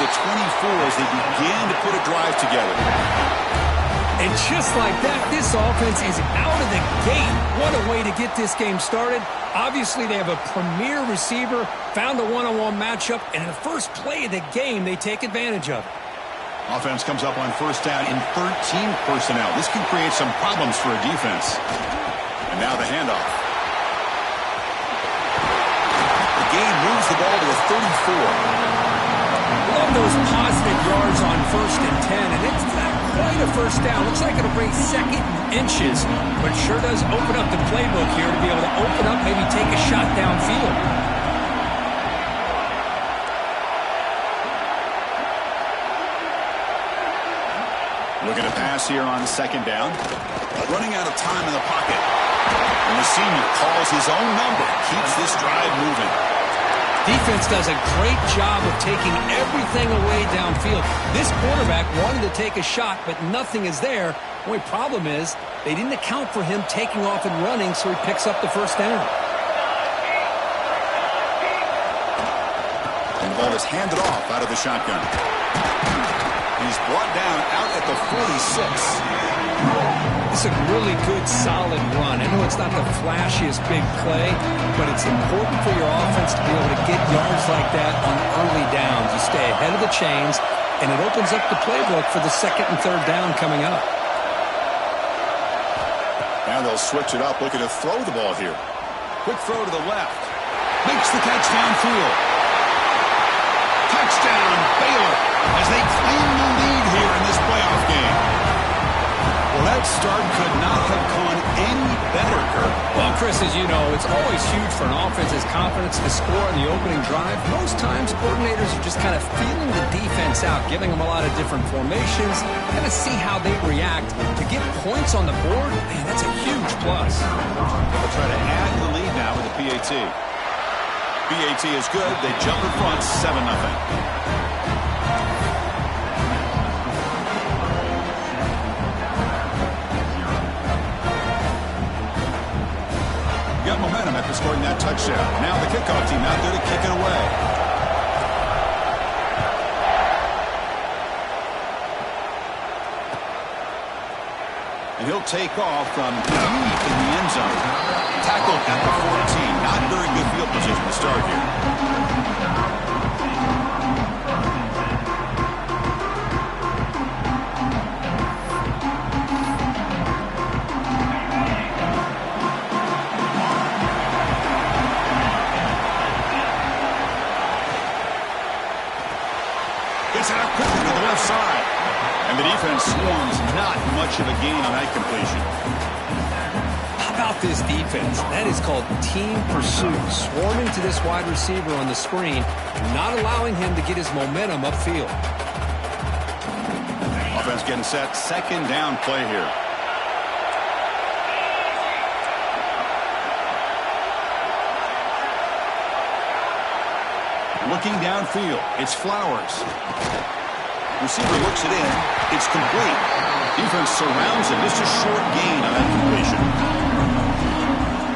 the 24 as they begin to put a drive together. And just like that, this offense is out of the gate. What a way to get this game started. Obviously, they have a premier receiver, found a one-on-one matchup, and in the first play of the game, they take advantage of it. Offense comes up on first down in 13 personnel. This can create some problems for a defense. And now the handoff. The game moves the ball to a 34. Love those positive yards on 1st and 10, and it's not quite a first down. Looks like it'll bring second inches, but it sure does open up the playbook here to be able to open up, maybe take a shot downfield. Looking to pass here on 2nd down. Running out of time in the pocket. And the senior calls his own number. Keeps this drive moving. Defense does a great job of taking everything away downfield. This quarterback wanted to take a shot, but nothing is there. The only problem is they didn't account for him taking off and running, so he picks up the first down. And the ball is handed off out of the shotgun. He's brought down out at the 46. It's a really good, solid run. I know it's not the flashiest big play, but it's important for your offense to be able to get yards like that on early downs. You stay ahead of the chains, and it opens up the playbook for the 2nd and 3rd down coming up. Now they'll switch it up, looking to throw the ball here. Quick throw to the left. Makes the catch downfield. Touchdown, Baylor, as they claim the lead here in this playoff game. Well, that start could not have gone any better, Kirk. Well, Chris, as you know, it's always huge for an offense's confidence to score on the opening drive. Most times, coordinators are just kind of feeling the defense out, giving them a lot of different formations, kind of see how they react. To get points on the board, man, that's a huge plus. They'll try to add to the lead now with the PAT. PAT is good. They jump in front, 7-0. Got momentum after scoring that touchdown. Now the kickoff team out there to kick it away. And he'll take off from deep in the end zone. Tackled at the 14. Not very good field position to start here. Gets it out quickly to the left side. And the defense swarms not much of a gain on that completion. How about this defense? That is called team pursuit. Swarming to this wide receiver on the screen, not allowing him to get his momentum upfield. Offense getting set. 2nd down play here. Looking downfield, it's Flowers. Receiver looks it in. It's complete. Defense surrounds him. Just a short gain on that completion.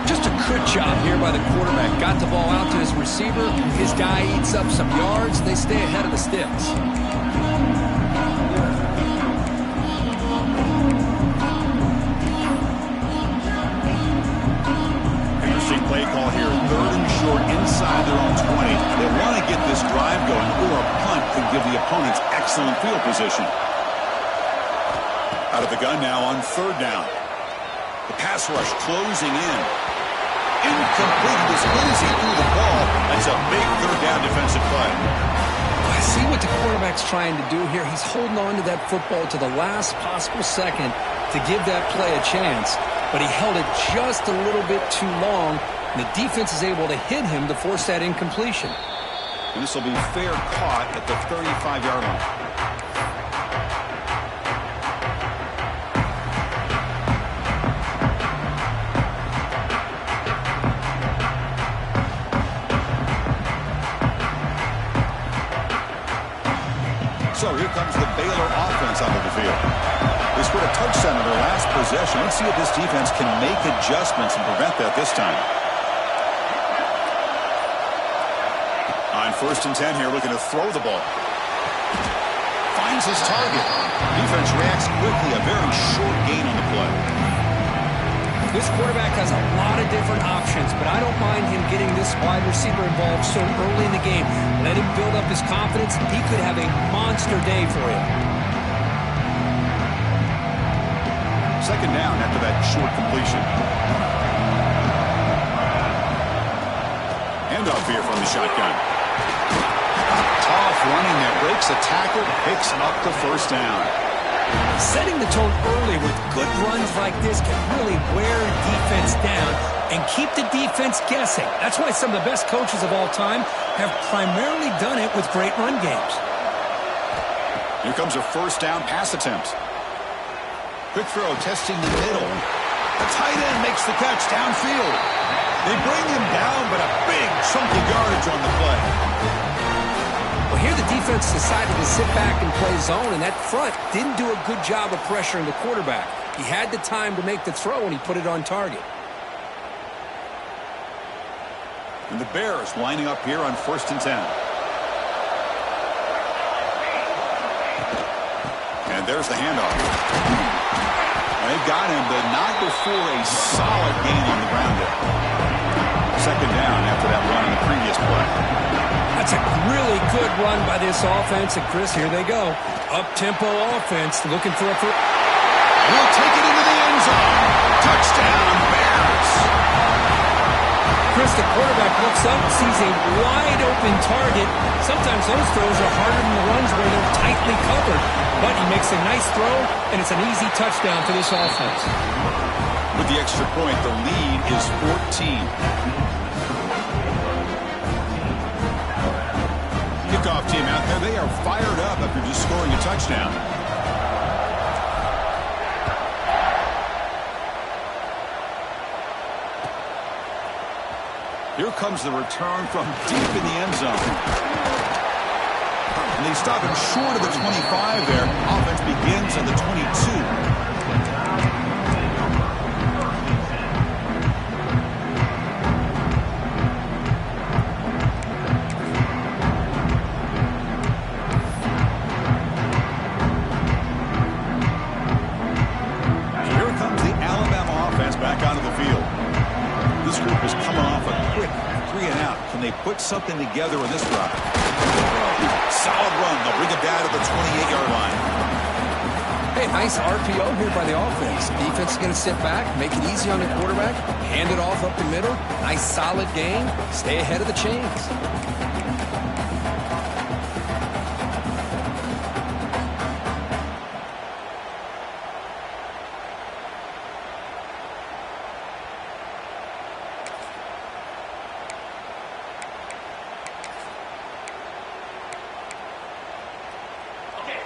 Just a good job here by the quarterback. Got the ball out to his receiver. His guy eats up some yards. They stay ahead of the sticks. Play call here, 3rd and short inside their own 20. They want to get this drive going, or a punt could give the opponents excellent field position. Out of the gun now on 3rd down. The pass rush closing in. Incomplete as good as he threw the ball. That's a big 3rd down defensive play. I see what the quarterback's trying to do here. He's holding on to that football to the last possible second to give that play a chance. But he held it just a little bit too long, and the defense is able to hit him to force that incompletion. And this will be fair caught at the 35-yard line. So here comes the Baylor offense onto the field. They scored a touchdown in their last possession. Let's see if this defense can make adjustments and prevent that this time. On 1st and 10 here, looking to throw the ball. finds his target. Defense reacts quickly, a very short gain on the play. This quarterback has a lot of different options, but I don't mind him getting this wide receiver involved so early in the game. Let him build up his confidence. He could have a monster day for him. Second down after that short completion. Handoff here from the shotgun. Tough running there. Breaks a tackle, picks up the first down. Setting the tone early with good runs like this can really wear defense down and keep the defense guessing. That's why some of the best coaches of all time have primarily done it with great run games. Here comes a first down pass attempt. Quick throw, testing the middle. The tight end makes the catch downfield. They bring him down, but a big chunk of yardage on the play. Well, here the defense decided to sit back and play zone, and that front didn't do a good job of pressuring the quarterback. He had the time to make the throw, and he put it on target. And the Bears lining up here on 1st and 10. And there's the handoff. They got him, but not before a solid gain on the ground there. Second down after that run in the previous play. That's a really good run by this offense. And, Chris, here they go. Up-tempo offense looking for a... He'll take it into the end zone. Touchdown, Bears. Chris, the quarterback looks up, sees a wide-open target. Sometimes those throws are harder than the ones where they're tightly covered. But he makes a nice throw, and it's an easy touchdown for this offense. With the extra point, the lead is 14. Kickoff team out there, they are fired up after just scoring a touchdown. Here comes the return from deep in the end zone. And they stop him short of the 25 there. Offense begins at the 22. Put something together in this drive. Solid run. They'll bring it down to the 28-yard line. Hey, nice RPO here by the offense. Defense is going to sit back, make it easy on the quarterback, hand it off up the middle. Nice solid game. Stay ahead of the chains.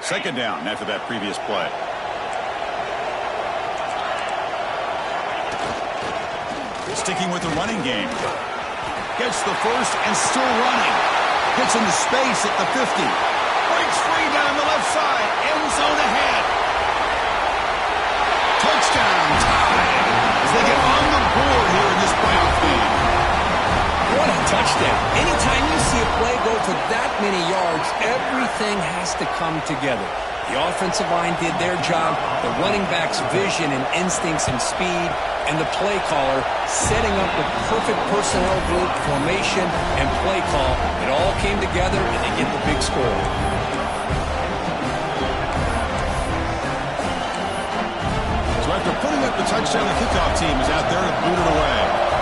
Second down after that previous play. Sticking with the running game. Gets the first and still running. Gets into space at the 50. Breaks free down the left side. End zone ahead. Touchdown tie as they get on the board here in this playoff game. What a touchdown. Anytime you see a play go for that many yards, everything has to come together. The offensive line did their job, the running back's vision and instincts and speed, and the play caller setting up the perfect personnel group, formation, and play call. It all came together, and they get the big score. So after putting up the touchdown, the kickoff team is out there to boot it away.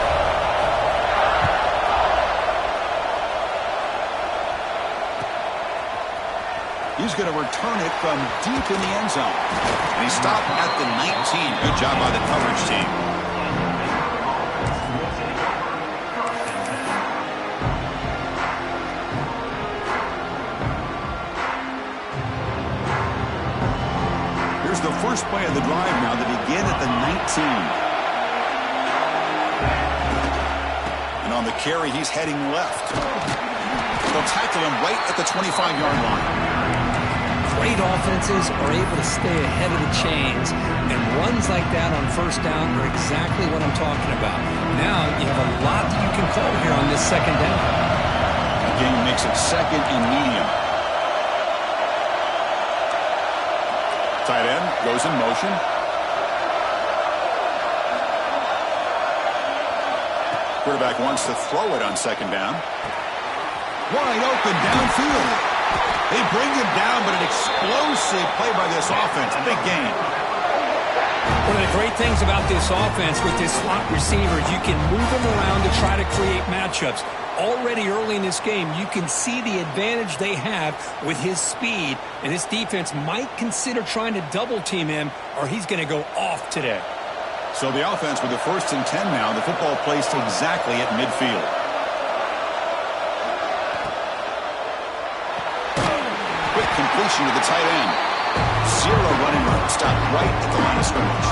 He's going to return it from deep in the end zone. And he stopped at the 19. Good job by the coverage team. Here's the first play of the drive now to begin at the 19. And on the carry, he's heading left. They'll tackle him right at the 25-yard line. Great offenses are able to stay ahead of the chains, and runs like that on first down are exactly what I'm talking about. Now you have a lot that you can call here on this second down. The game makes it second and medium. Tight end goes in motion. Quarterback wants to throw it on second down. Wide open downfield. They bring him down, but an explosive play by this offense. Big gain. One of the great things about this offense with this slot receiver, you can move them around to try to create matchups. Already early in this game, you can see the advantage they have with his speed, and this defense might consider trying to double-team him, or he's going to go off today. So the offense with the 1st and 10 now, the football placed exactly at midfield. Quick completion to the tight end. Zero running room. Stop right at the line of scrimmage.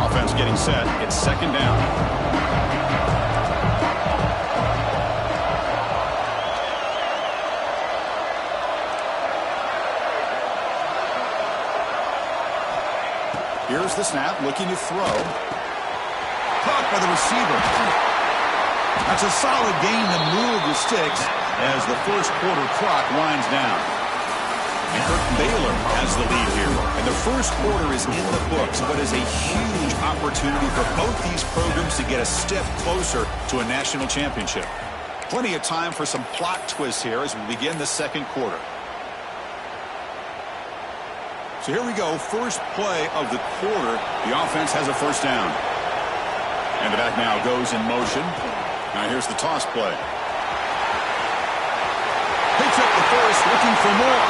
Offense getting set. It's second down. Here's the snap, looking to throw. Caught by the receiver. That's a solid gain to move the sticks as the first quarter clock winds down. And Baylor has the lead here. And the first quarter is in the books, but is a huge opportunity for both these programs to get a step closer to a national championship. Plenty of time for some plot twists here as we begin the second quarter. So here we go, first play of the quarter. The offense has a first down. And the back now goes in motion. Now here's the toss play. Picks up the first, looking for more.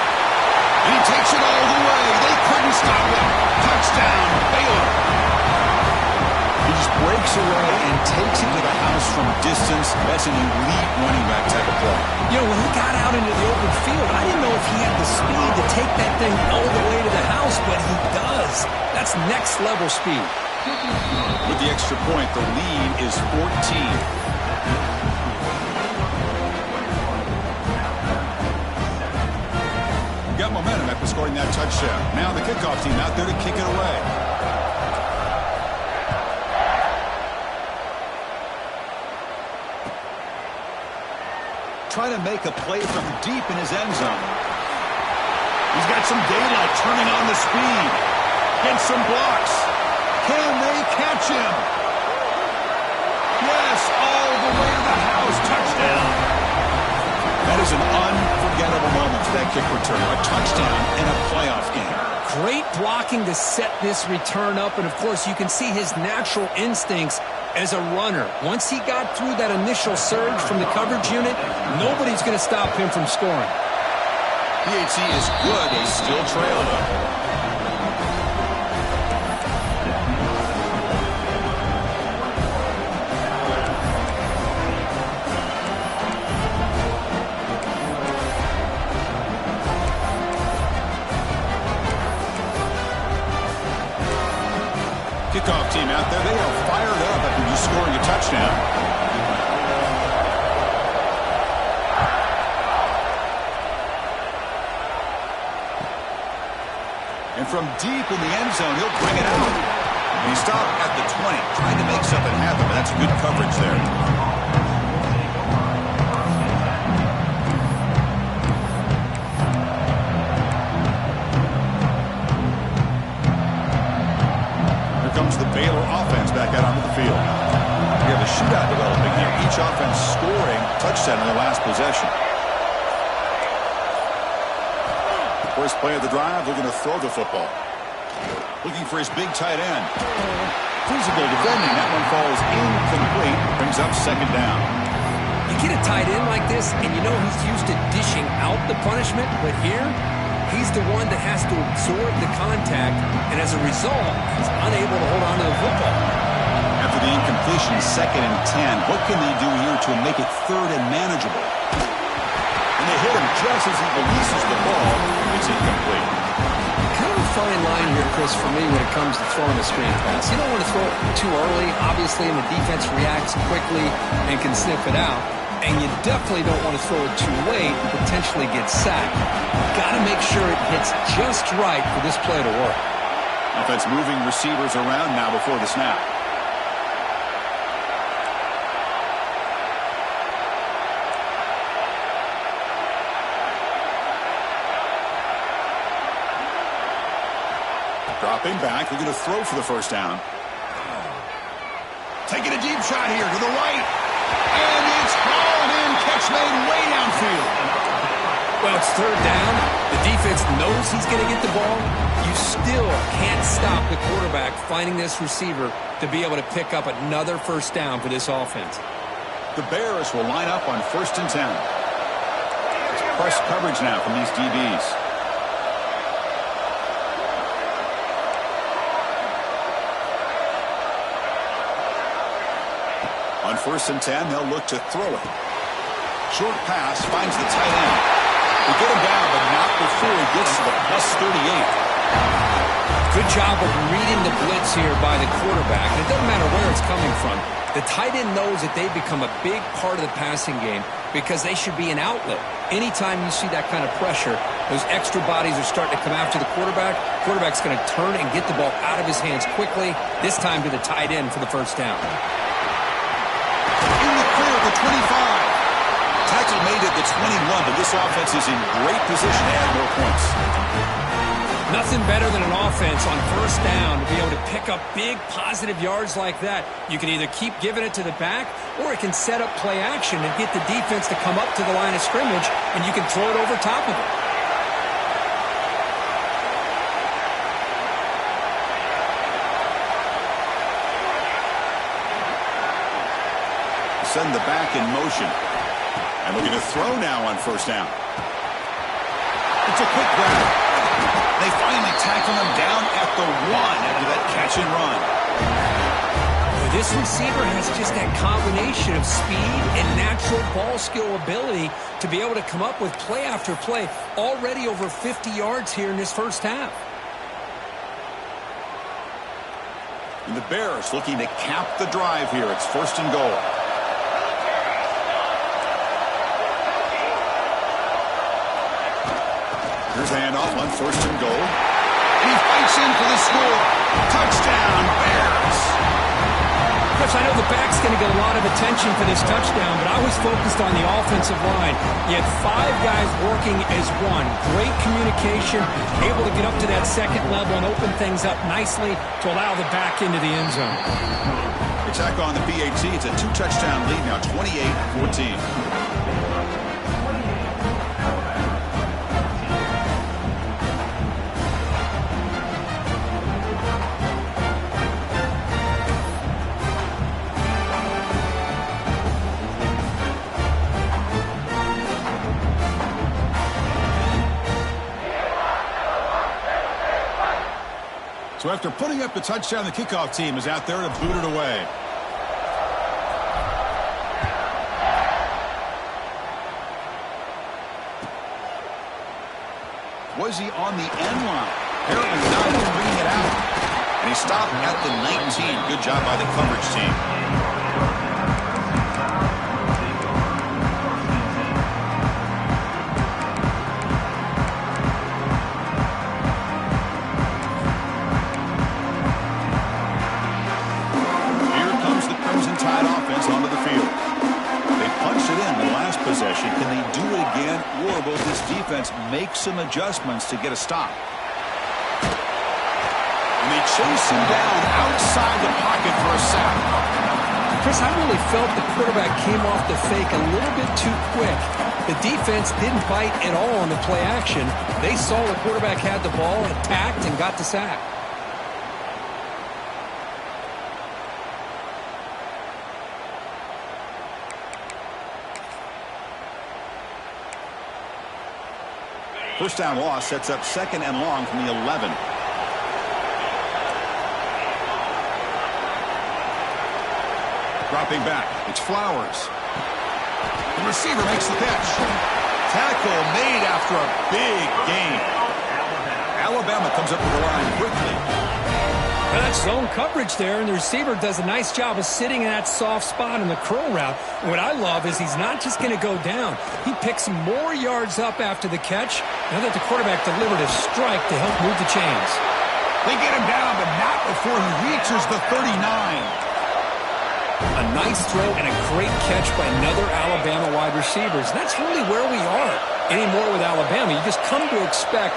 And he takes it all the way. They couldn't stop him. Touchdown, Baylor. He just breaks away and takes it to the house from distance. That's an elite running back type of play. You know, when he got out into the open field, I didn't know if he had the speed to take that thing all the way to the house, but he does. That's next level speed. With the extra point, the lead is 14. Got momentum after scoring that touchdown. Now the kickoff team out there to kick it away. Trying to make a play from deep in his end zone. He's got some daylight, turning on the speed. Gets some blocks. Can they catch him? Yes, all the way to the house. Touchdown. That is an unforgettable moment for that kick return. A touchdown in a playoff game. Great blocking to set this return up, and of course you can see his natural instincts as a runner. Once he got through that initial surge from the coverage unit, nobody's going to stop him from scoring. PHC is good. They still trail though. Kickoff team out there, they are fired up after just scoring a touchdown. And from deep in the end zone, he'll bring it out. And he stopped at the 20, trying to make something happen, but that's good coverage there. The Baylor offense back out onto the field. We have a shootout developing here. Each offense scoring touchdown in the last possession. First play of the drive, looking to throw the football. Looking for his big tight end. Physical defending. That one falls incomplete. Brings up second down. You get a tight end like this, and you know he's used to dishing out the punishment, but here, he's the one that has to absorb the contact, and as a result, he's unable to hold on to the football. After the incompletion, second and 10. What can they do here to make it third and manageable? And they hit him just as he releases the ball. It's incomplete. Kind of a fine line here, Chris, for me when it comes to throwing a screen pass. You don't want to throw it too early, obviously, and the defense reacts quickly and can sniff it out. And you definitely don't want to throw it too late and potentially get sacked. Got to make sure it hits just right for this play to work. Offense moving receivers around now before the snap. Dropping back, looking to throw for the first down. Taking a deep shot here to the right. And it's hauled in. Catch made way downfield. Well, it's third down. The defense knows he's going to get the ball. You still can't stop the quarterback finding this receiver to be able to pick up another first down for this offense. The Bears will line up on 1st and 10. It's press coverage now from these DBs. On 1st and 10, they'll look to throw it. Short pass finds the tight end. They get him down, but not before he gets to the +38. Good job of reading the blitz here by the quarterback. And it doesn't matter where it's coming from. The tight end knows that they've become a big part of the passing game because they should be an outlet. Anytime you see that kind of pressure, those extra bodies are starting to come after the quarterback. Quarterback's going to turn and get the ball out of his hands quickly, this time to the tight end for the first down. In the clear of the 25. Tackle made at the 21, but this offense is in great position to add more points. Nothing better than an offense on first down to be able to pick up big positive yards like that. You can either keep giving it to the back, or it can set up play action and get the defense to come up to the line of scrimmage, and you can throw it over top of it. Send the back in motion. And looking to throw now on first down. It's a quick grab. They finally tackle him down at the 1 after that catch and run. This receiver has just that combination of speed and natural ball skill ability to be able to come up with play after play. Already over 50 yards here in this first half. And the Bears looking to cap the drive here. It's 1st and goal. Here's a handoff on 1st and goal. And he fights in for the score. Touchdown, Bears. Chris, I know the back's going to get a lot of attention for this touchdown, but I was focused on the offensive line. You had 5 guys working as one. Great communication, able to get up to that second level and open things up nicely to allow the back into the end zone. Attack on the PAT. It's a 2-touchdown lead now, 28-14. So after putting up the touchdown, the kickoff team is out there to boot it away. Was he on the end line? Apparently not. He's bringing it out. And he stopped at the 19. Good job by the coverage team. Onto the field. They punched it in the last possession. Can they do it again, or will this defense make some adjustments to get a stop? And they chase him down outside the pocket for a sack. Chris, I really felt the quarterback came off the fake a little bit too quick. The defense didn't bite at all on the play action. They saw the quarterback had the ball, attacked, and got the sack. First down loss sets up 2nd and long from the 11. Dropping back. It's Flowers. The receiver makes the catch. Tackle made after a big gain. Alabama comes up to the line quickly. Well, that's zone coverage there, and the receiver does a nice job of sitting in that soft spot in the curl route. And what I love is he's not just going to go down. He picks more yards up after the catch now that the quarterback delivered a strike to help move the chains. They get him down, but not before he reaches the 39. A nice throw and a great catch by another Alabama wide receiver. That's really where we are anymore with Alabama. You just come to expect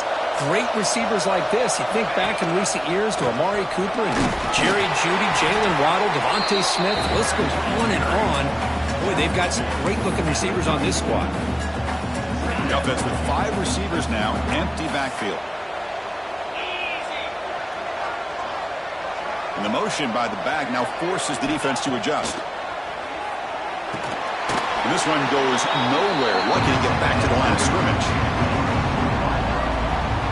great receivers like this. You think back in recent years to Amari Cooper and Jerry Jeudy, Jalen Waddle, Devontae Smith. The list goes on and on. Boy, they've got some great-looking receivers on this squad. The offense with 5 receivers now, empty backfield. And the motion by the back now forces the defense to adjust. And this one goes nowhere. Lucky to get back to the line of scrimmage.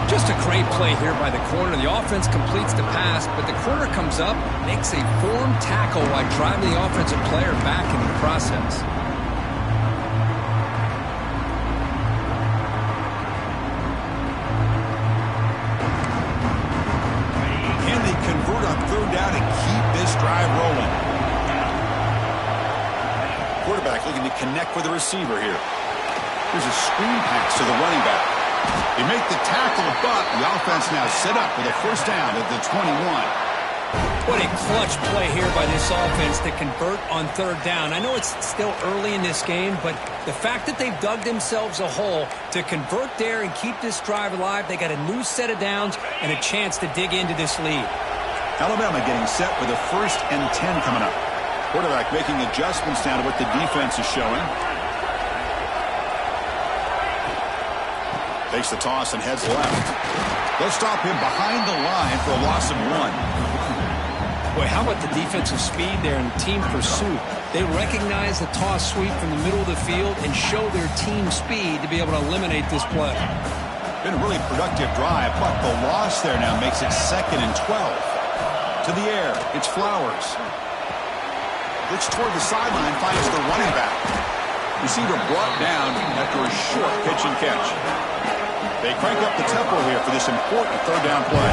Just a great play here by the corner. The offense completes the pass, but the corner comes up, makes a form tackle while driving the offensive player back into the process. Can they convert on third down and keep this drive rolling? Quarterback looking to connect with the receiver here. Here's a screen pass to the running back. They make the tackle, but the offense now set up with a first down at the 21. What a clutch play here by this offense to convert on third down. I know it's still early in this game, but the fact that they've dug themselves a hole to convert there and keep this drive alive, they got a new set of downs and a chance to dig into this lead. Alabama getting set with a 1st and 10 coming up. Quarterback making adjustments down to what the defense is showing. Takes the toss and heads left. They'll stop him behind the line for a loss of 1. Boy, how about the defensive speed there and team pursuit? They recognize the toss sweep from the middle of the field and show their team speed to be able to eliminate this play. Been a really productive drive, but the loss there now makes it 2nd and 12. To the air, it's Flowers. Looks toward the sideline, finds the running back. Receiver brought down after a short pitch and catch. They crank up the tempo here for this important third down play.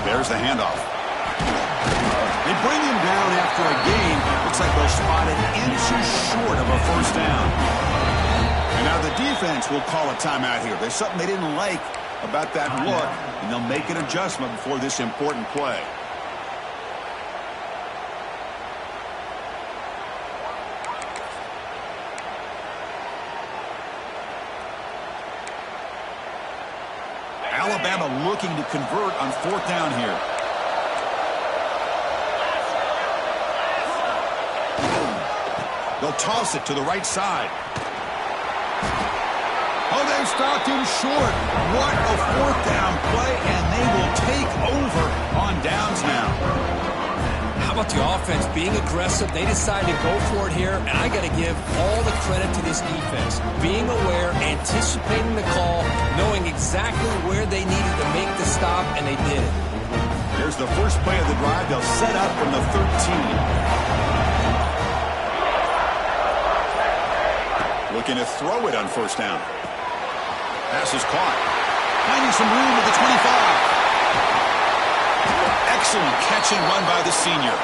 There's the handoff. They bring him down after a gain. Looks like they'll spot it inches short of a first down. And now the defense will call a timeout here. There's something they didn't like about that look, and they'll make an adjustment before this important play. Alabama looking to convert on 4th down here. They'll toss it to the right side. Oh, they stopped him short. What a 4th down play, and they will take over on downs now. How about the offense being aggressive? They decide to go for it here, and I got to give all the credit to this defense. Being aware, anticipating the call, knowing exactly where they needed to make the stop, and they did it. Here's the first play of the drive. They'll set up from the 13. Looking to throw it on 1st down. Pass is caught. Finding some room at the 25. Excellent catch and run by the senior.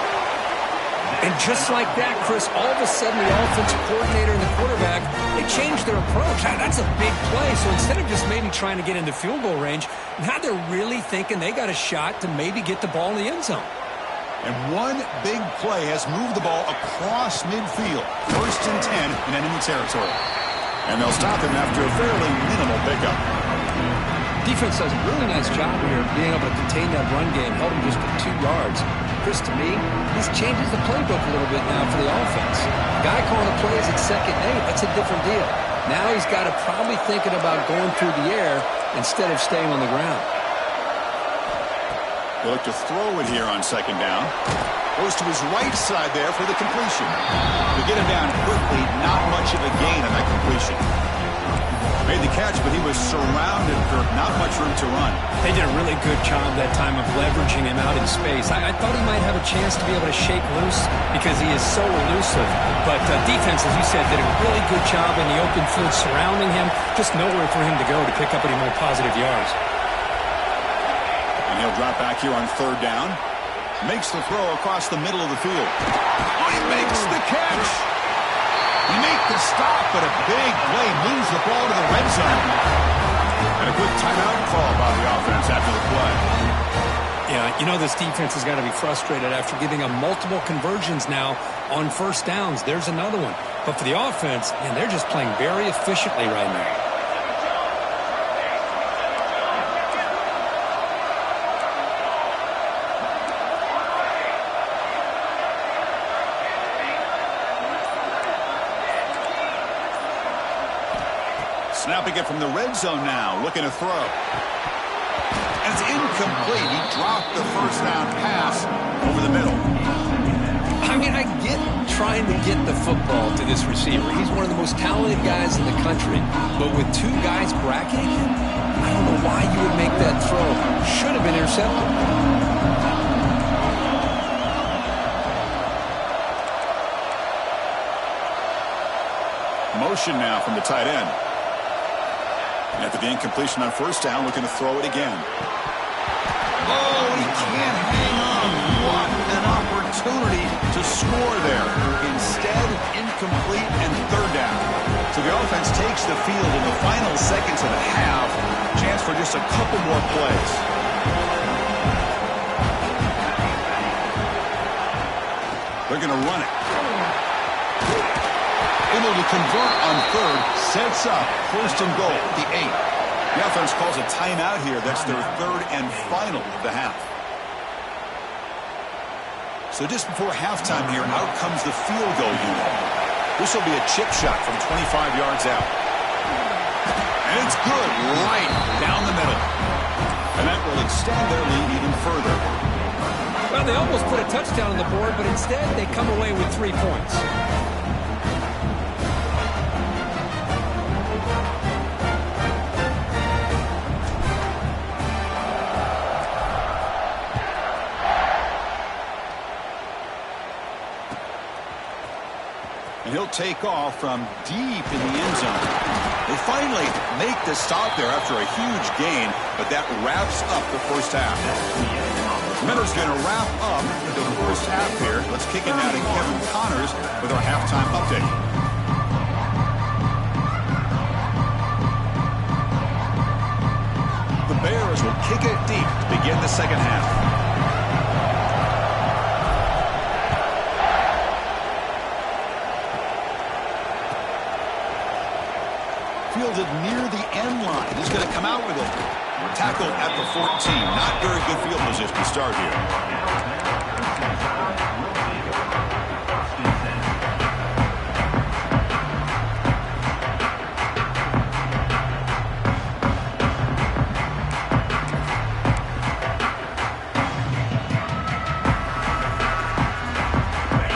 And just like that, Chris, all of a sudden the offensive coordinator and the quarterback, they changed their approach. That's a big play. So instead of just maybe trying to get into field goal range, now they're really thinking they got a shot to maybe get the ball in the end zone. And one big play has moved the ball across midfield. 1st and 10 in enemy territory. And they'll stop him after a fairly minimal pickup. Defense does a really nice job here of being able to contain that run game, held him just to 2 yards. Chris, to me, this changes the playbook a little bit now for the offense. The guy calling the plays at 2nd and 8, that's a different deal. Now he's got to probably thinking about going through the air instead of staying on the ground. They'll look to throw it here on 2nd down. Goes to his right side there for the completion. To get him down quickly, not much of a gain on that completion. Made the catch, but he was surrounded for not much room to run. They did a really good job that time of leveraging him out in space. I thought he might have a chance to be able to shake loose because he is so elusive. But defense, as you said, did a really good job in the open field surrounding him. Just nowhere for him to go to pick up any more positive yards. And he'll drop back here on 3rd down. Makes the throw across the middle of the field. Oh, he makes the catch! He make the stop, but a big play moves the ball to the red zone. And a quick timeout call by the offense after the play. Yeah, you know this defense has got to be frustrated after giving them multiple conversions now on 1st downs. There's another one. But for the offense, man, they're just playing very efficiently right now. Snapping it from the red zone now, looking to throw. And it's incomplete. He dropped the first down pass over the middle. I mean, I get trying to get the football to this receiver. He's one of the most talented guys in the country. But with two guys bracketing him, I don't know why you would make that throw. Should have been intercepted. Motion now from the tight end. After the incompletion on first down, looking to throw it again. Oh, he can't hang on. What an opportunity to score there. Instead, incomplete and third down. So the offense takes the field in the final seconds of the half. Chance for just a couple more plays. They're going to run it. Able to convert on third, sets up first and goal at the 8. The offense calls a timeout here. That's their third and final of the half. So just before halftime here, out comes the field goal unit. This will be a chip shot from 25 yards out. And it's good, right down the middle. And that will extend their lead even further. Well, they almost put a touchdown on the board, but instead they come away with 3 points. And he'll take off from deep in the end zone. They finally make the stop there after a huge gain, but that wraps up the first half. Miller's going to wrap up the first half here. Let's kick it now to Kevin Connors with our halftime update. The Bears will kick it deep to begin the second half. Fielded near the end line. He's going to come out with it. Tackled at the 14. Not very good field position to start here.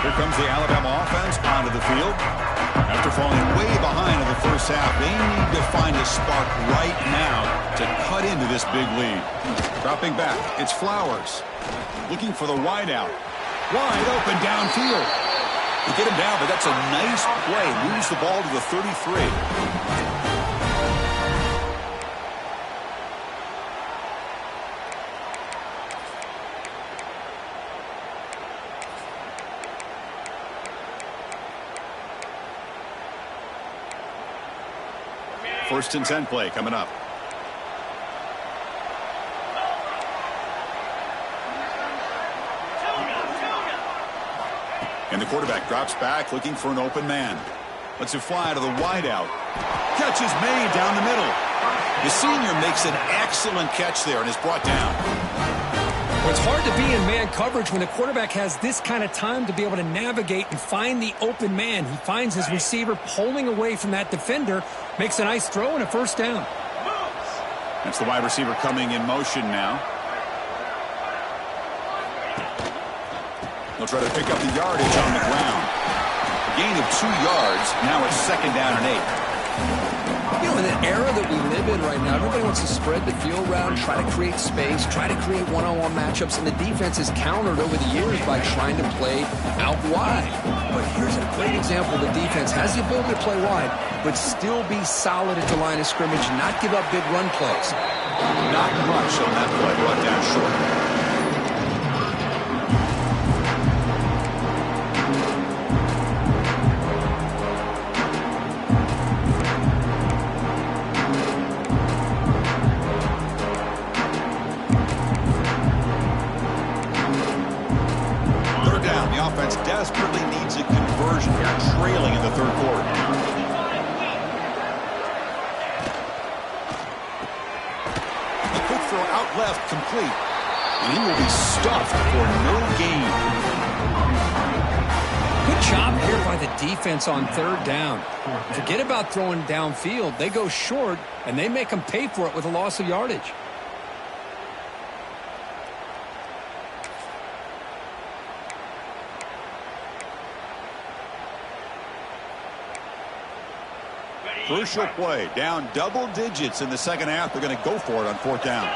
Here comes the Alabama offense onto the field. After falling way behind in the first half, they need to find a spark right now to cut into this big lead. Dropping back, it's Flowers. Looking for the wide out. Wide open downfield. They get him down, but that's a nice play. Moves the ball to the 33. First and 10 play coming up. And the quarterback drops back looking for an open man. Lets it fly to the wideout. Catch is made down the middle. The senior makes an excellent catch there and is brought down. It's hard to be in man coverage when the quarterback has this kind of time to be able to navigate and find the open man. He finds his receiver pulling away from that defender, makes a nice throw and a first down. That's the wide receiver coming in motion now. They'll try to pick up the yardage on the ground. A gain of 2 yards. Now it's second down and 8. You know, in the era that we live in right now, everybody wants to spread the field around, try to create space, try to create one-on-one matchups, and the defense has countered over the years by trying to play out wide. But here's a great example. The defense has the ability to play wide, but still be solid at the line of scrimmage, not give up big run plays. Not much on that play, brought down short. Desperately needs a conversion. They are trailing in the third quarter. The quick throw out left, complete. And he will be stuffed for no gain. Good job here by the defense on third down. Forget about throwing downfield. They go short, and they make them pay for it with a loss of yardage. Crucial play. Down double digits in the second half. They're going to go for it on fourth down.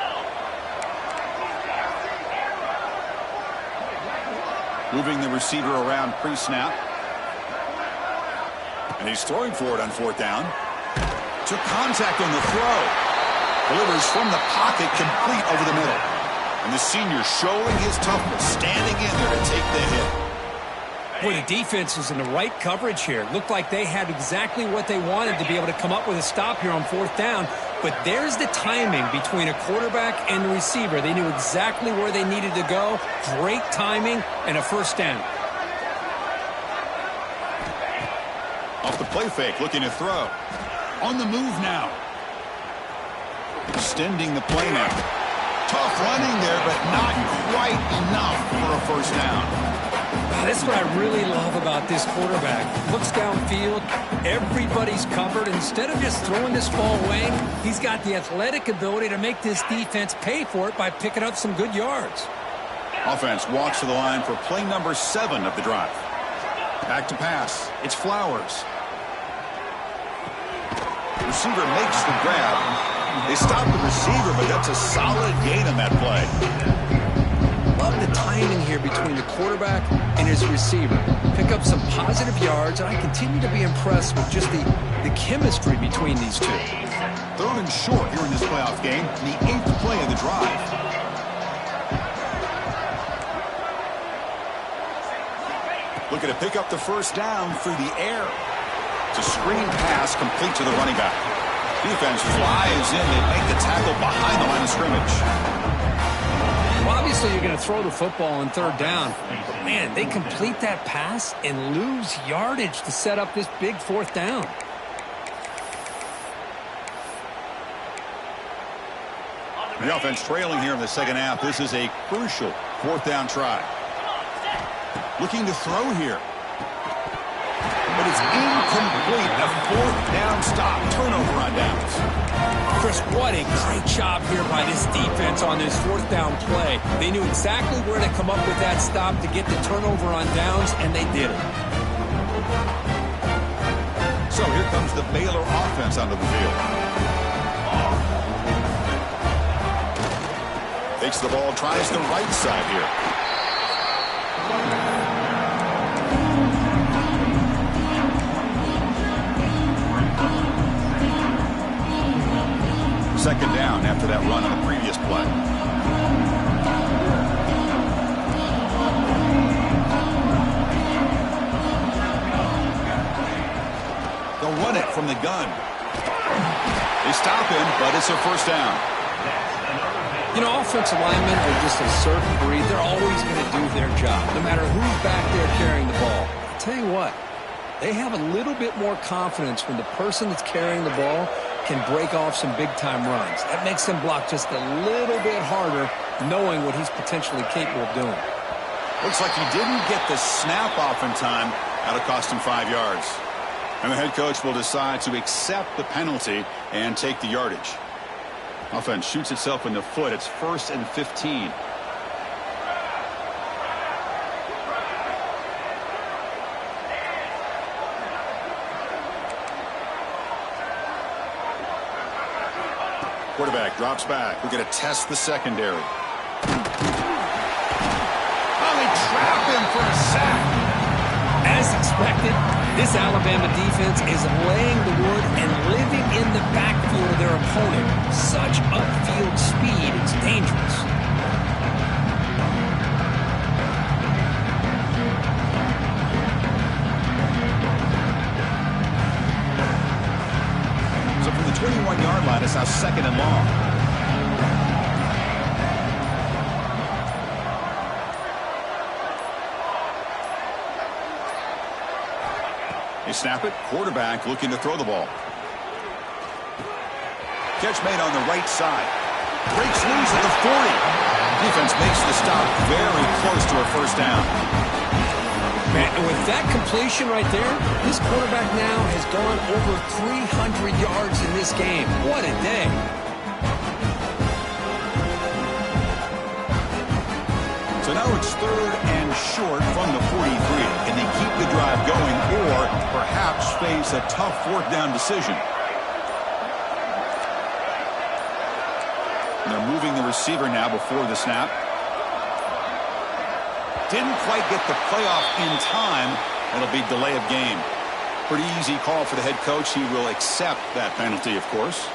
Moving the receiver around pre-snap. And he's throwing for it on fourth down. Took contact on the throw. Delivers from the pocket, complete over the middle. And the senior showing his toughness, standing in there to take the hit. Boy, the defense was in the right coverage here. Looked like they had exactly what they wanted to be able to come up with a stop here on fourth down. But there's the timing between a quarterback and the receiver. They knew exactly where they needed to go. Great timing and a first down. Off the play fake, looking to throw. On the move now. Extending the play now. Tough running there, but not quite enough for a first down. That's what I really love about this quarterback. Looks downfield, everybody's covered. Instead of just throwing this ball away, he's got the athletic ability to make this defense pay for it by picking up some good yards. Offense walks to the line for play number 7 of the drive. Back to pass. It's Flowers. Receiver makes the grab. They stop the receiver, but that's a solid gain on that play. Love the timing here between the quarterback and his receiver. Pick up some positive yards, and I continue to be impressed with just the chemistry between these two. Third and short here in this playoff game, the 8th play of the drive. Looking to pick up the first down through the air. It's a screen pass complete to the running back. Defense flies in. They make the tackle behind the line of scrimmage. Well, obviously, you're going to throw the football on third down. But, man, they complete that pass and lose yardage to set up this big fourth down. The offense trailing here in the second half. This is a crucial fourth down try. Looking to throw here. But it's incomplete. A fourth down stop. Turnover on downs. Chris, what a great job here by this defense on this fourth down play. They knew exactly where to come up with that stop to get the turnover on downs, and they did it. So here comes the Baylor offense onto the field. Takes the ball, tries the right side here. Second down after that run on the previous play. They'll run it from the gun. They stop him, but it's a first down. You know, offensive linemen are just a certain breed. They're always going to do their job, no matter who's back there carrying the ball. I'll tell you what, they have a little bit more confidence when the person that's carrying the ball can break off some big-time runs. That makes them block just a little bit harder, knowing what he's potentially capable of doing. Looks like he didn't get the snap off in time. That'll cost him 5 yards. And the head coach will decide to accept the penalty and take the yardage. Offense shoots itself in the foot. It's 1st and 15. Quarterback drops back. We're going to test the secondary. Oh, they trap him for a sack. As expected, this Alabama defense is laying the wood and living in the backfield of their opponent. Such upfield speed, it's dangerous. So from the 21-yard line, it's now 2nd and long. They snap it. Quarterback looking to throw the ball. Catch made on the right side. Breaks loose at the 40. Defense makes the stop very close to a first down. Man, with that completion right there, this quarterback now has gone over 300 yards in this game. What a day. So now it's 3rd and short from the 43. Can they keep the drive going or perhaps face a tough 4th down decision? And they're moving the receiver now before the snap. Didn't quite get the playoff in time. It'll be delay of game. Pretty easy call for the head coach. He will accept that penalty, of course.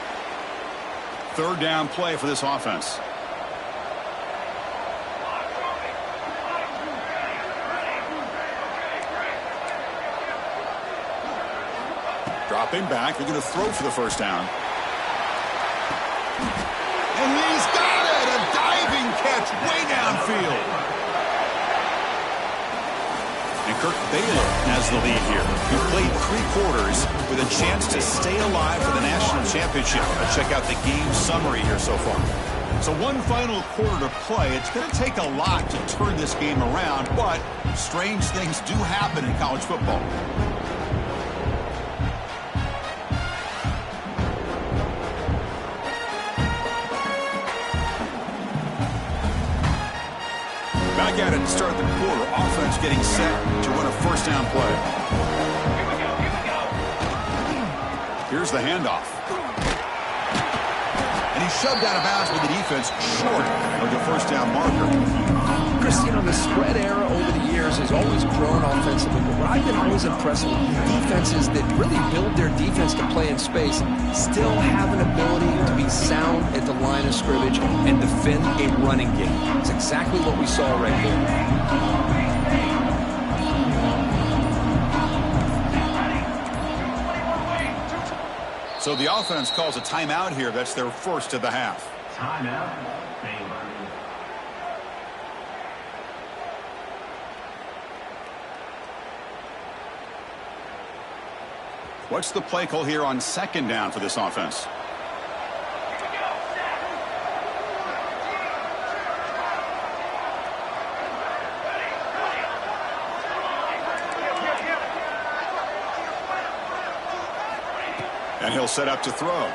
3rd down play for this offense. Dropping back. They're going to throw for the 1st down. And he's got it! A diving catch way downfield. And Kirk Baylor has the lead here. He played 3 quarters with a chance to stay alive for the national championship. Let's check out the game summary here so far. So one final quarter to play. It's going to take a lot to turn this game around, but strange things do happen in college football. Back at it to start the quarter. Offense getting set to run a 1st down play. Here's the handoff. And he's shoved out of bounds with the defense short of the 1st down marker. Chris, you know, the spread era over the years has always grown offensively, but what I've been always impressed with defenses that really build their defense to play in space still have an ability to be sound at the line of scrimmage and defend a running game. It's exactly what we saw right here. So the offense calls a timeout here. That's their 1st of the half. Timeout. What's the play call here on 2nd down for this offense? And he'll set up to throw.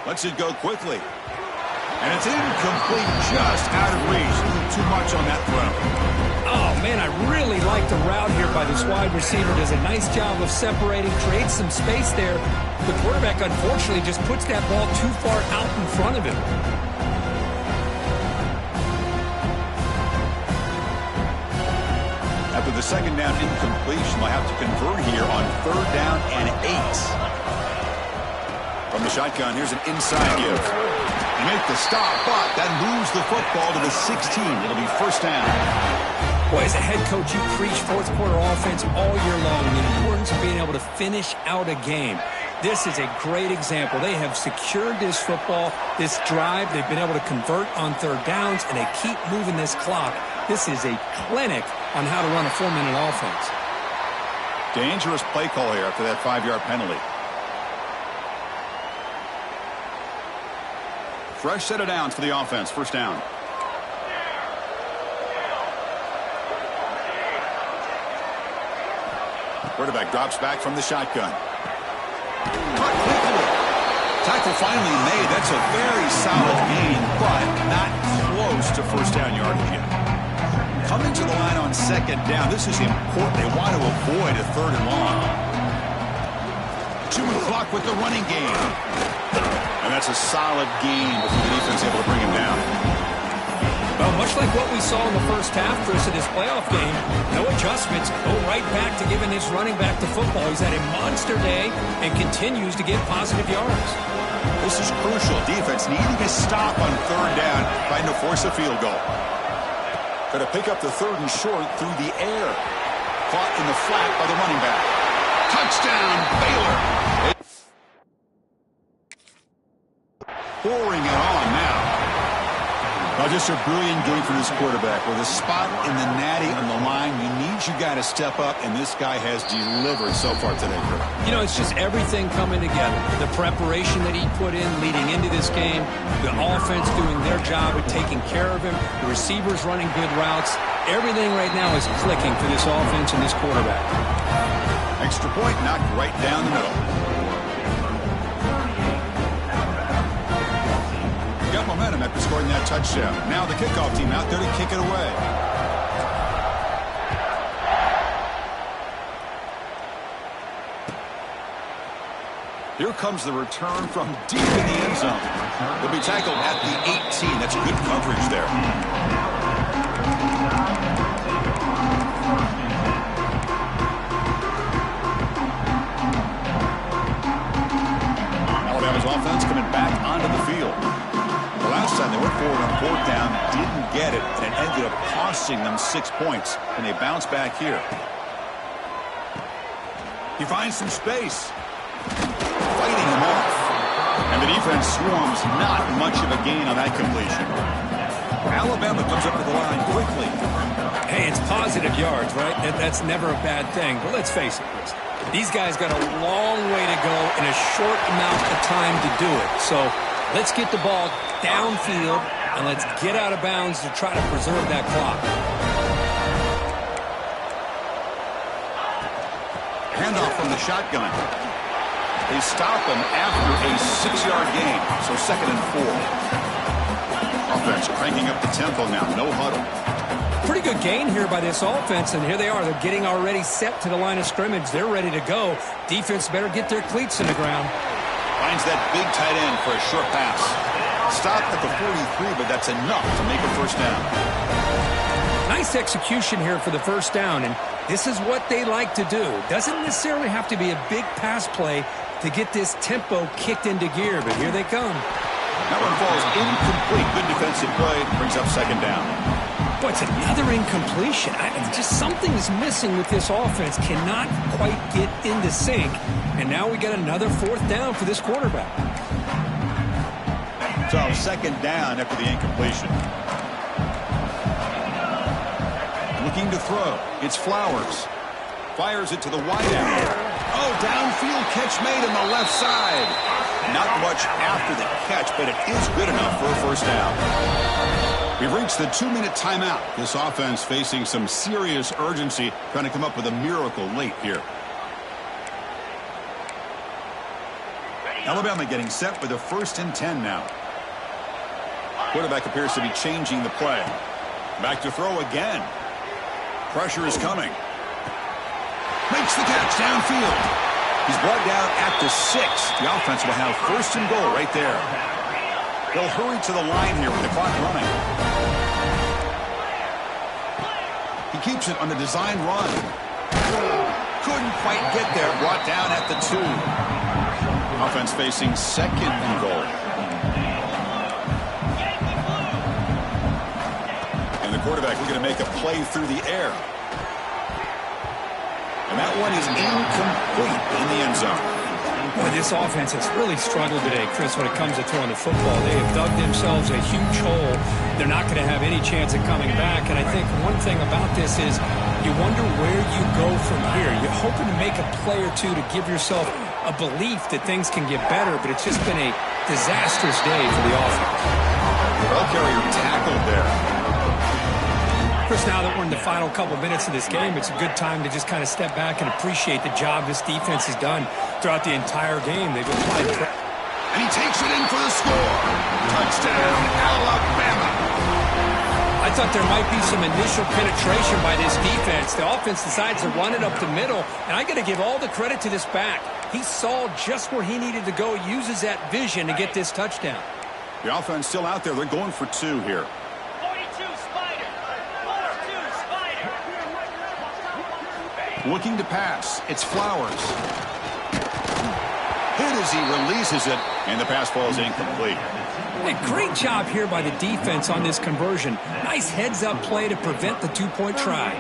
Lets it go quickly. And it's incomplete, just out of reach. Too much on that throw. Oh, man, I really like the route here by this wide receiver. Does a nice job of separating, creates some space there. The quarterback, unfortunately, just puts that ball too far out in front of him. After the 2nd down incompletion, they'll have to convert here on 3rd down and 8. From the shotgun, here's an inside give. They make the stop, but that moves the football to the 16. It'll be 1st down. Boy, as a head coach, you preach 4th quarter offense all year long and the importance of being able to finish out a game. This is a great example. They have secured this football, this drive. They've been able to convert on 3rd downs, and they keep moving this clock. This is a clinic on how to run a 4-minute offense. Dangerous play call here after that 5-yard penalty. Fresh set of downs for the offense. 1st down. Quarterback drops back from the shotgun. Caught quickly. Tackle finally made. That's a very solid gain, but not close to 1st down yardage yet. Coming to the line on 2nd down. This is important. They want to avoid a 3rd and long. Chewing clock with the running game. And that's a solid gain before the defense able to bring him down. Well, much like what we saw in the 1st half, Chris, of this playoff game, no adjustments, go right back to giving his running back the football. He's had a monster day and continues to get positive yards. This is crucial. Defense needing a stop on 3rd down, trying to force a field goal. Going to pick up the 3rd and short through the air. Caught in the flat by the running back. Touchdown, Baylor. Pouring it on now. Just a brilliant game for this quarterback. With a spot in the natty on the line, you need your guy to step up, and this guy has delivered so far today. You know, it's just everything coming together. The preparation that he put in leading into this game, the offense doing their job at taking care of him, the receivers running good routes. Everything right now is clicking for this offense and this quarterback. Extra point knocked right down the middle. Got momentum after scoring that touchdown. Now the kickoff team out there to kick it away. Here comes the return from deep in the end zone. They'll be tackled at the 18. That's good coverage there. Alabama's offense coming back onto the field. The last time they went forward on fourth down, didn't get it, and it ended up costing them 6 points. And they bounce back here. He finds some space. Fighting him off. And the defense swarms. Not much of a gain on that completion. Alabama comes up to the line quickly. Hey, it's positive yards, right? That's never a bad thing. But let's face it, Chris. These guys got a long way to go in a short amount of time to do it. So let's get the ball downfield, and let's get out of bounds to try to preserve that clock. Handoff from the shotgun. They stop him after a 6-yard gain, so 2nd and 4. Offense cranking up the tempo now, no huddle. Pretty good gain here by this offense, and here they are. They're getting already set to the line of scrimmage. They're ready to go. Defense better get their cleats in the ground. Finds that big tight end for a short pass. Stopped at the 43, but that's enough to make a first down. Nice execution here for the first down, and this is what they like to do. Doesn't necessarily have to be a big pass play to get this tempo kicked into gear, but here they come. That one falls incomplete. Good defensive play. Brings up 2nd down. Boy, it's another incompletion. Just something is missing with this offense. Cannot quite get into sync. And now we got another 4th down for this quarterback. So 2nd down after the incompletion. Looking to throw. It's Flowers. Fires it to the wideout. Oh, downfield catch made on the left side. Not much after the catch, but it is good enough for a first down. We've reached the 2-minute timeout. This offense facing some serious urgency, trying to come up with a miracle late here. Alabama getting set with a 1st and 10 now. Quarterback appears to be changing the play. Back to throw again. Pressure is coming. Makes the catch downfield. He's brought down at the 6. The offense will have 1st and goal right there. They'll hurry to the line here with the clock running. He keeps it on the design run. Couldn't quite get there. Brought down at the 2. Offense facing 2nd and goal. And the quarterback looking to make a play through the air. And that one is incomplete in the end zone. Boy, this offense has really struggled today, Chris, when it comes to throwing the football. They have dug themselves a huge hole. They're not going to have any chance of coming back. And I think one thing about this is you wonder where you go from here. You're hoping to make a play or two to give yourself a belief that things can get better, but it's just been a disastrous day for the offense. Ball carrier tackled there. Chris, now that we're in the final couple minutes of this game, it's a good time to just kind of step back and appreciate the job this defense has done throughout the entire game. They've applied. And he takes it in for the score. Touchdown, Alabama. I thought there might be some initial penetration by this defense. The offense decides to run it up the middle, and I got to give all the credit to this back. He saw just where he needed to go, uses that vision to get this touchdown. The offense still out there. They're going for 2 here. Looking to pass. It's Flowers. Hit as he releases it, and the pass falls incomplete. A great job here by the defense on this conversion. Nice heads-up play to prevent the 2-point try.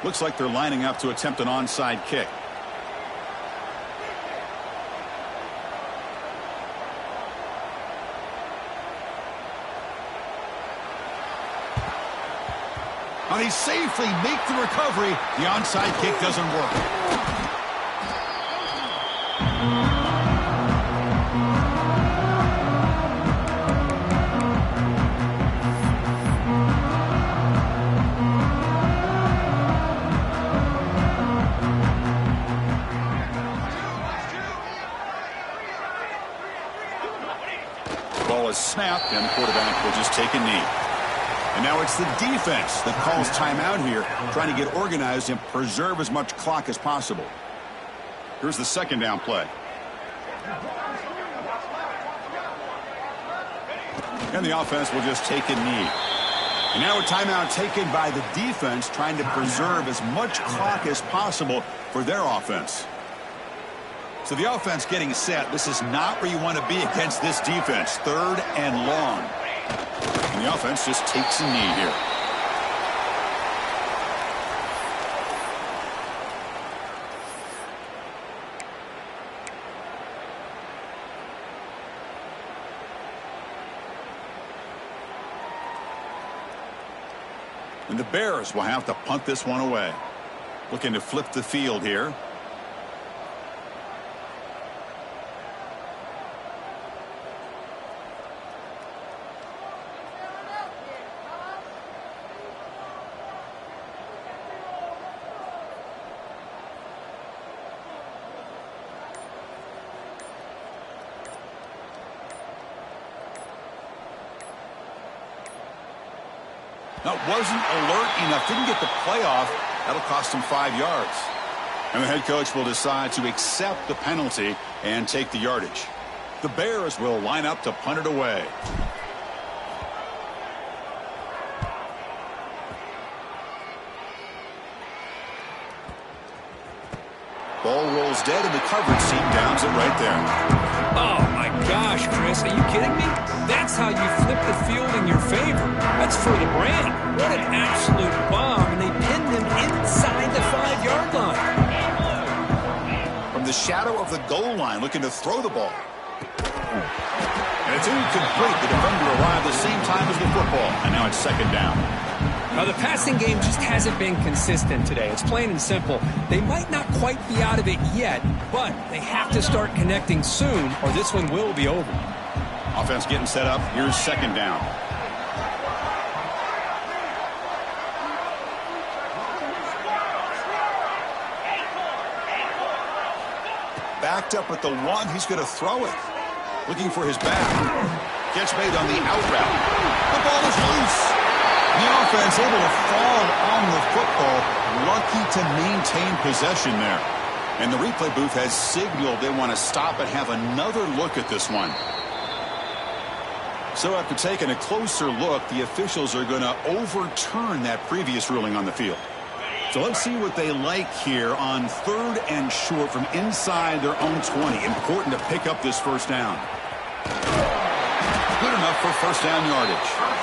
Looks like they're lining up to attempt an onside kick. And he safely makes the recovery. The onside kick doesn't work. Ball is snapped, and the quarterback will just take a knee. And now it's the defense that calls timeout here, trying to get organized and preserve as much clock as possible. Here's the second down play. And the offense will just take a knee. And now a timeout taken by the defense, trying to preserve as much clock as possible for their offense. So the offense getting set. This is not where you want to be against this defense. 3rd and long. And the offense just takes a knee here. And the Bears will have to punt this one away. Looking to flip the field here. That wasn't alert enough. Didn't get the play off. That'll cost him 5 yards. And the head coach will decide to accept the penalty and take the yardage. The Bears will line up to punt it away. Ball rolls dead, and the coverage team downs it right there. Oh, my gosh, Chris. Are you kidding me? That's how you flip the field in your favor. That's for the brand. What an absolute bomb. And they pinned him inside the 5-yard line. From the shadow of the goal line, looking to throw the ball. And it's incomplete. The defender arrived the same time as the football. And now it's second down. Now, the passing game just hasn't been consistent today. It's plain and simple. They might not quite be out of it yet, but they have to start connecting soon, or this one will be over. Offense getting set up. Here's second down. Backed up at the 1. He's going to throw it. Looking for his back. Catch made on the out route. The ball is loose. The offense able to fall on the football. Lucky to maintain possession there. And the replay booth has signaled they want to stop and have another look at this one. So after taking a closer look, the officials are going to overturn that previous ruling on the field. So let's see what they like here on 3rd and short from inside their own 20. Important to pick up this first down. Good enough for first down yardage.